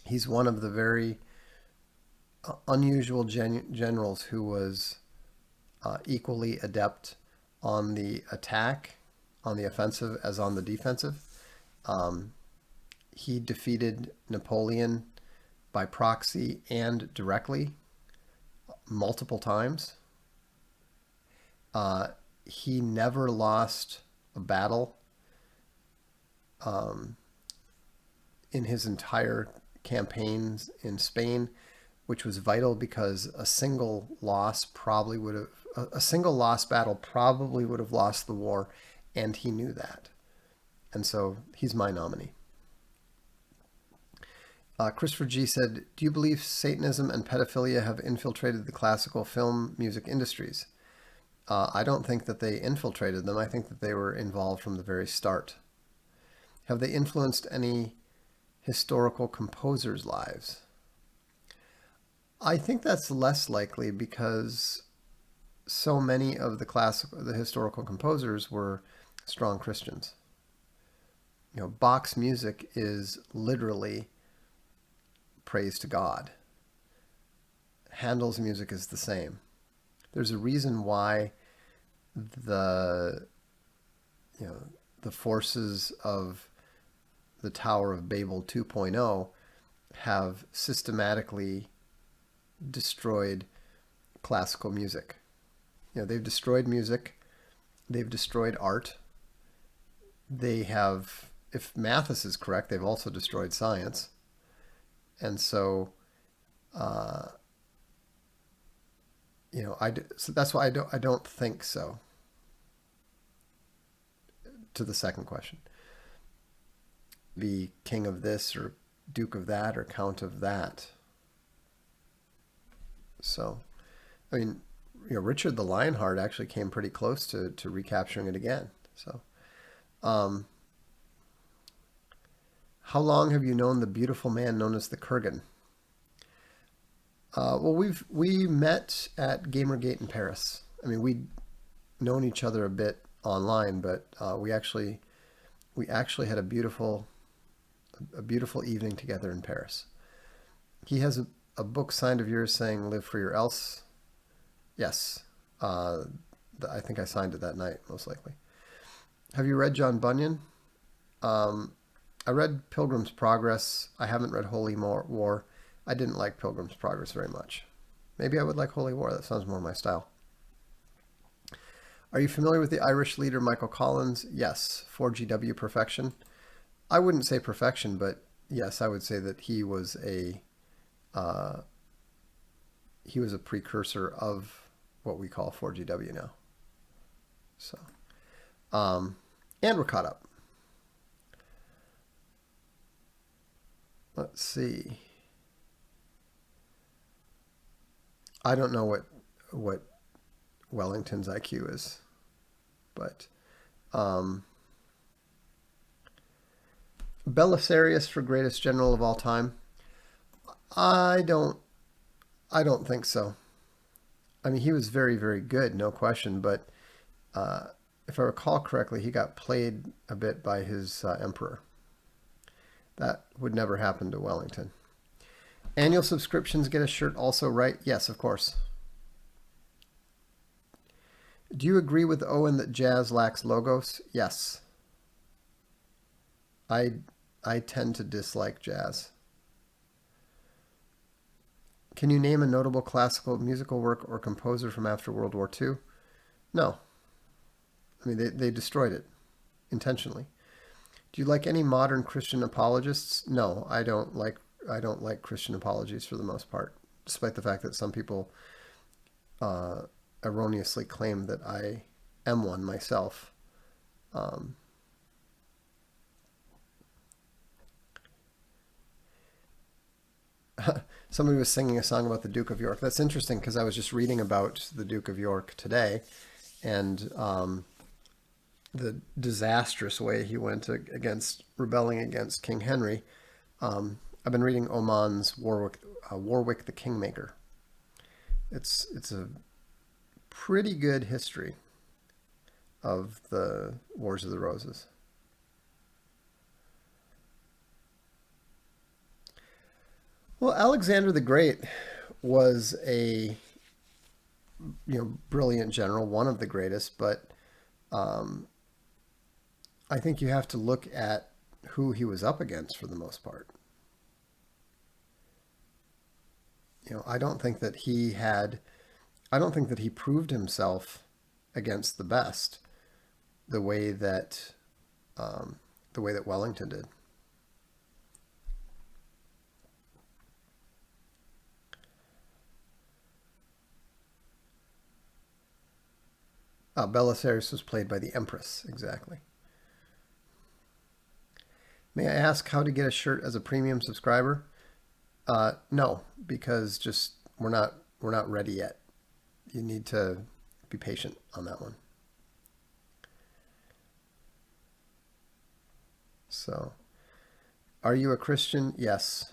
He's one of the very unusual generals who was equally adept on the attack, on the offensive, as on the defensive. He defeated Napoleon by proxy and directly multiple times. He never lost a battle in his entire campaigns in Spain, which was vital because a single lost battle probably would have lost the war, and he knew that. And so he's my nominee. Christopher G said, do you believe Satanism and pedophilia have infiltrated the classical film music industries? I don't think that they infiltrated them. I think that they were involved from the very start. Have they influenced any historical composers' lives? I think that's less likely because so many of the historical composers were strong Christians. Bach's music is literally praise to God. Handel's music is the same. There's a reason why the forces of the Tower of Babel 2.0 have systematically destroyed classical music. They've destroyed music. They've destroyed art. They have, if Mathis is correct, they've also destroyed science. And so, so that's why I don't think so. To the second question, be king of this or duke of that or count of that. So, I mean, Richard the Lionheart actually came pretty close to recapturing it again. So, how long have you known the beautiful man known as the Kurgan? Well, we met at Gamergate in Paris. I mean, we'd known each other a bit online, but we actually we actually had a beautiful evening together in Paris. He has a book signed of yours saying "Live for Your Else." Yes, I think I signed it that night, most likely. Have you read John Bunyan? Um, I read Pilgrim's Progress. I haven't read Holy War. I didn't like Pilgrim's Progress very much. Maybe I would like Holy War. That sounds more my style. Are you familiar with the Irish leader Michael Collins? Yes. 4GW Perfection. I wouldn't say perfection, but yes, I would say that uh, he was a precursor of what we call 4GW now. So, and we're caught up. Let's see. I don't know what Wellington's IQ is, but Belisarius for greatest general of all time. I don't think so. I mean, he was very, very good, no question, but if I recall correctly, he got played a bit by his emperor. That would never happen to Wellington. Annual subscriptions get a shirt also, right? Yes, of course. Do you agree with Owen that jazz lacks logos? Yes. I tend to dislike jazz. Can you name a notable classical musical work or composer from after World War II? No. I mean, they destroyed it intentionally. Do you like any modern Christian apologists? No, I don't like Christian apologies for the most part, despite the fact that some people erroneously claim that I am one myself. Somebody was singing a song about the Duke of York. That's interesting because I was just reading about the Duke of York today, and the disastrous way he went against rebelling against King Henry. I've been reading Oman's Warwick the Kingmaker. It's a pretty good history of the Wars of the Roses. Well, Alexander the Great was a brilliant general, one of the greatest, but I think you have to look at who he was up against for the most part. I don't think that he proved himself against the best the way that Wellington did. Belisarius was played by the Empress, exactly. May I ask how to get a shirt as a premium subscriber? No, because just we're not ready yet. You need to be patient on that one. So, are you a Christian? Yes.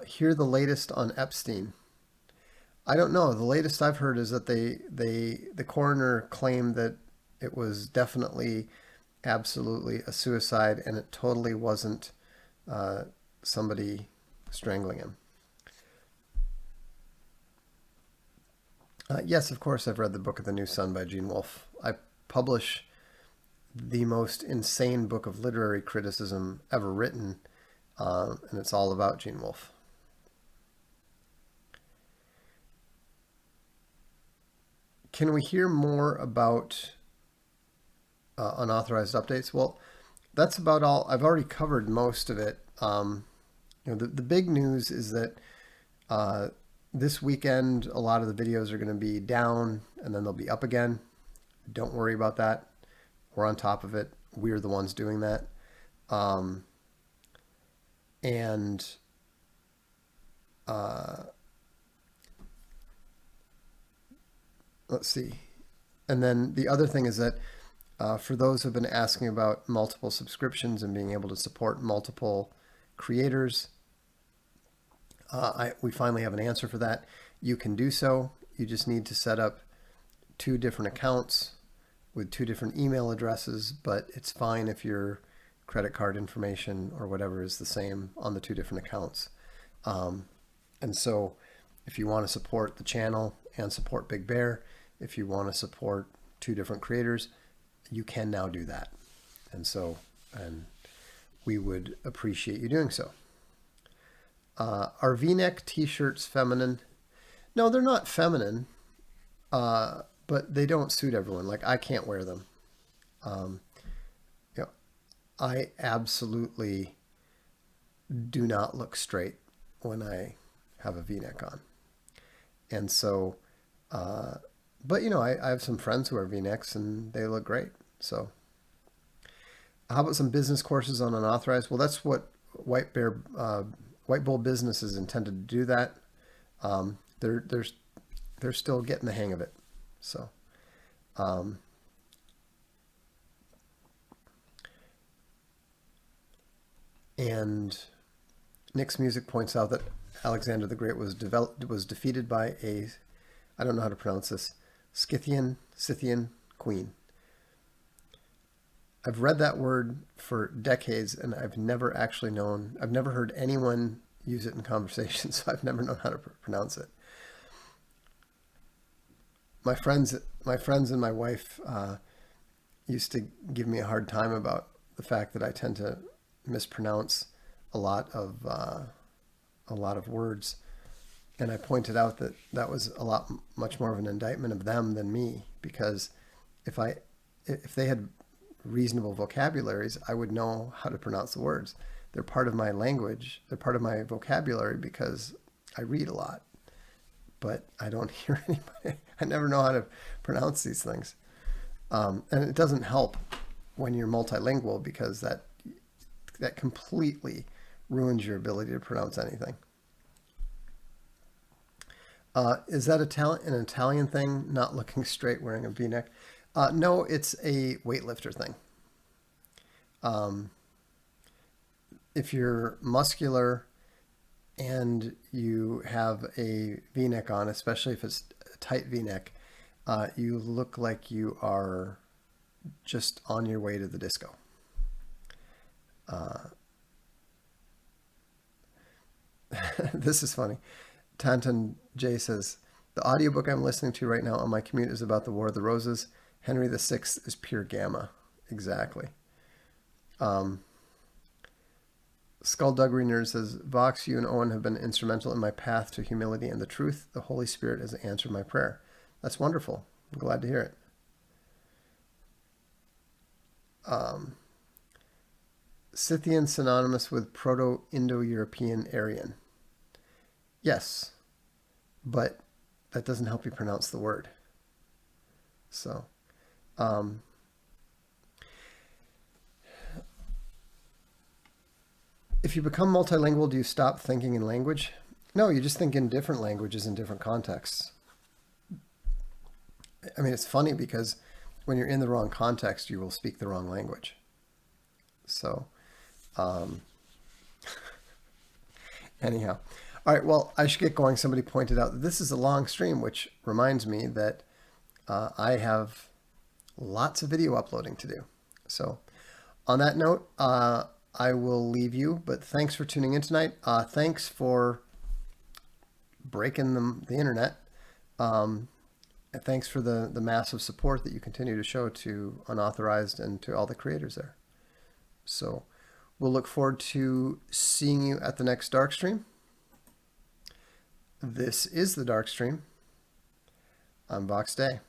Hear the latest on Epstein. I don't know. The latest I've heard is that the coroner claimed that it was definitely, absolutely a suicide, and it totally wasn't somebody strangling him. Yes, of course, I've read the Book of the New Sun by Gene Wolfe. I publish the most insane book of literary criticism ever written, and it's all about Gene Wolfe. Can we hear more about unauthorized updates? Well, that's about all. I've already covered most of it. The big news is that this weekend, a lot of the videos are going to be down and then they'll be up again. Don't worry about that. We're on top of it. We're the ones doing that. And let's see. And then the other thing is that for those who've been asking about multiple subscriptions and being able to support multiple creators, we finally have an answer for that. You can do so. You just need to set up 2 different accounts with 2 different email addresses, but it's fine if your credit card information or whatever is the same on the 2 different accounts. And so if you want to support the channel and support Big Bear, if you want to support 2 different creators, you can now do that. And we would appreciate you doing so. Are V-neck t-shirts feminine? No, they're not feminine, but they don't suit everyone. Like, I can't wear them. You know, I absolutely do not look straight when I have a V-neck on. And so, but you know, I have some friends who wear V-necks and they look great. So how about some business courses on unauthorized? Well, that's what White Bull Business is intended to do that. They're still getting the hang of it. So, and Nick's Music points out that Alexander the Great was defeated by a, I don't know how to pronounce this, Scythian queen. I've read that word for decades and I've never heard anyone use it in conversation, so I've never known how to pronounce it. My friends and my wife used to give me a hard time about the fact that I tend to mispronounce a lot of words, and I pointed out that that was much more of an indictment of them than me, because if they had reasonable vocabularies, I would know how to pronounce the words. They're part of my language. They're part of my vocabulary because I read a lot, but I don't hear anybody. I never know how to pronounce these things. And it doesn't help when you're multilingual, because that completely ruins your ability to pronounce anything. Is that an Italian thing, not looking straight, wearing a V-neck? No, it's a weightlifter thing. If you're muscular and you have a V-neck on, especially if it's a tight V-neck, you look like you are just on your way to the disco. This is funny. Tantan J says, the audiobook I'm listening to right now on my commute is about the War of the Roses. Henry VI is pure gamma. Exactly. Skullduggery Nerd says, Vox, you and Owen have been instrumental in my path to humility and the truth. The Holy Spirit has answered my prayer. That's wonderful. I'm glad to hear it. Scythian synonymous with Proto-Indo-European Aryan. Yes, but that doesn't help you pronounce the word. So, if you become multilingual, do you stop thinking in language? No, you just think in different languages in different contexts. I mean, it's funny because when you're in the wrong context, you will speak the wrong language. So, anyhow. All right, well, I should get going. Somebody pointed out that this is a long stream, which reminds me that I have lots of video uploading to do. So on that note, I will leave you, but thanks for tuning in tonight. Thanks for breaking the internet. Thanks for the massive support that you continue to show to Unauthorized and to all the creators there. So we'll look forward to seeing you at the next Darkstream. This is the Darkstream. I'm Vox Day.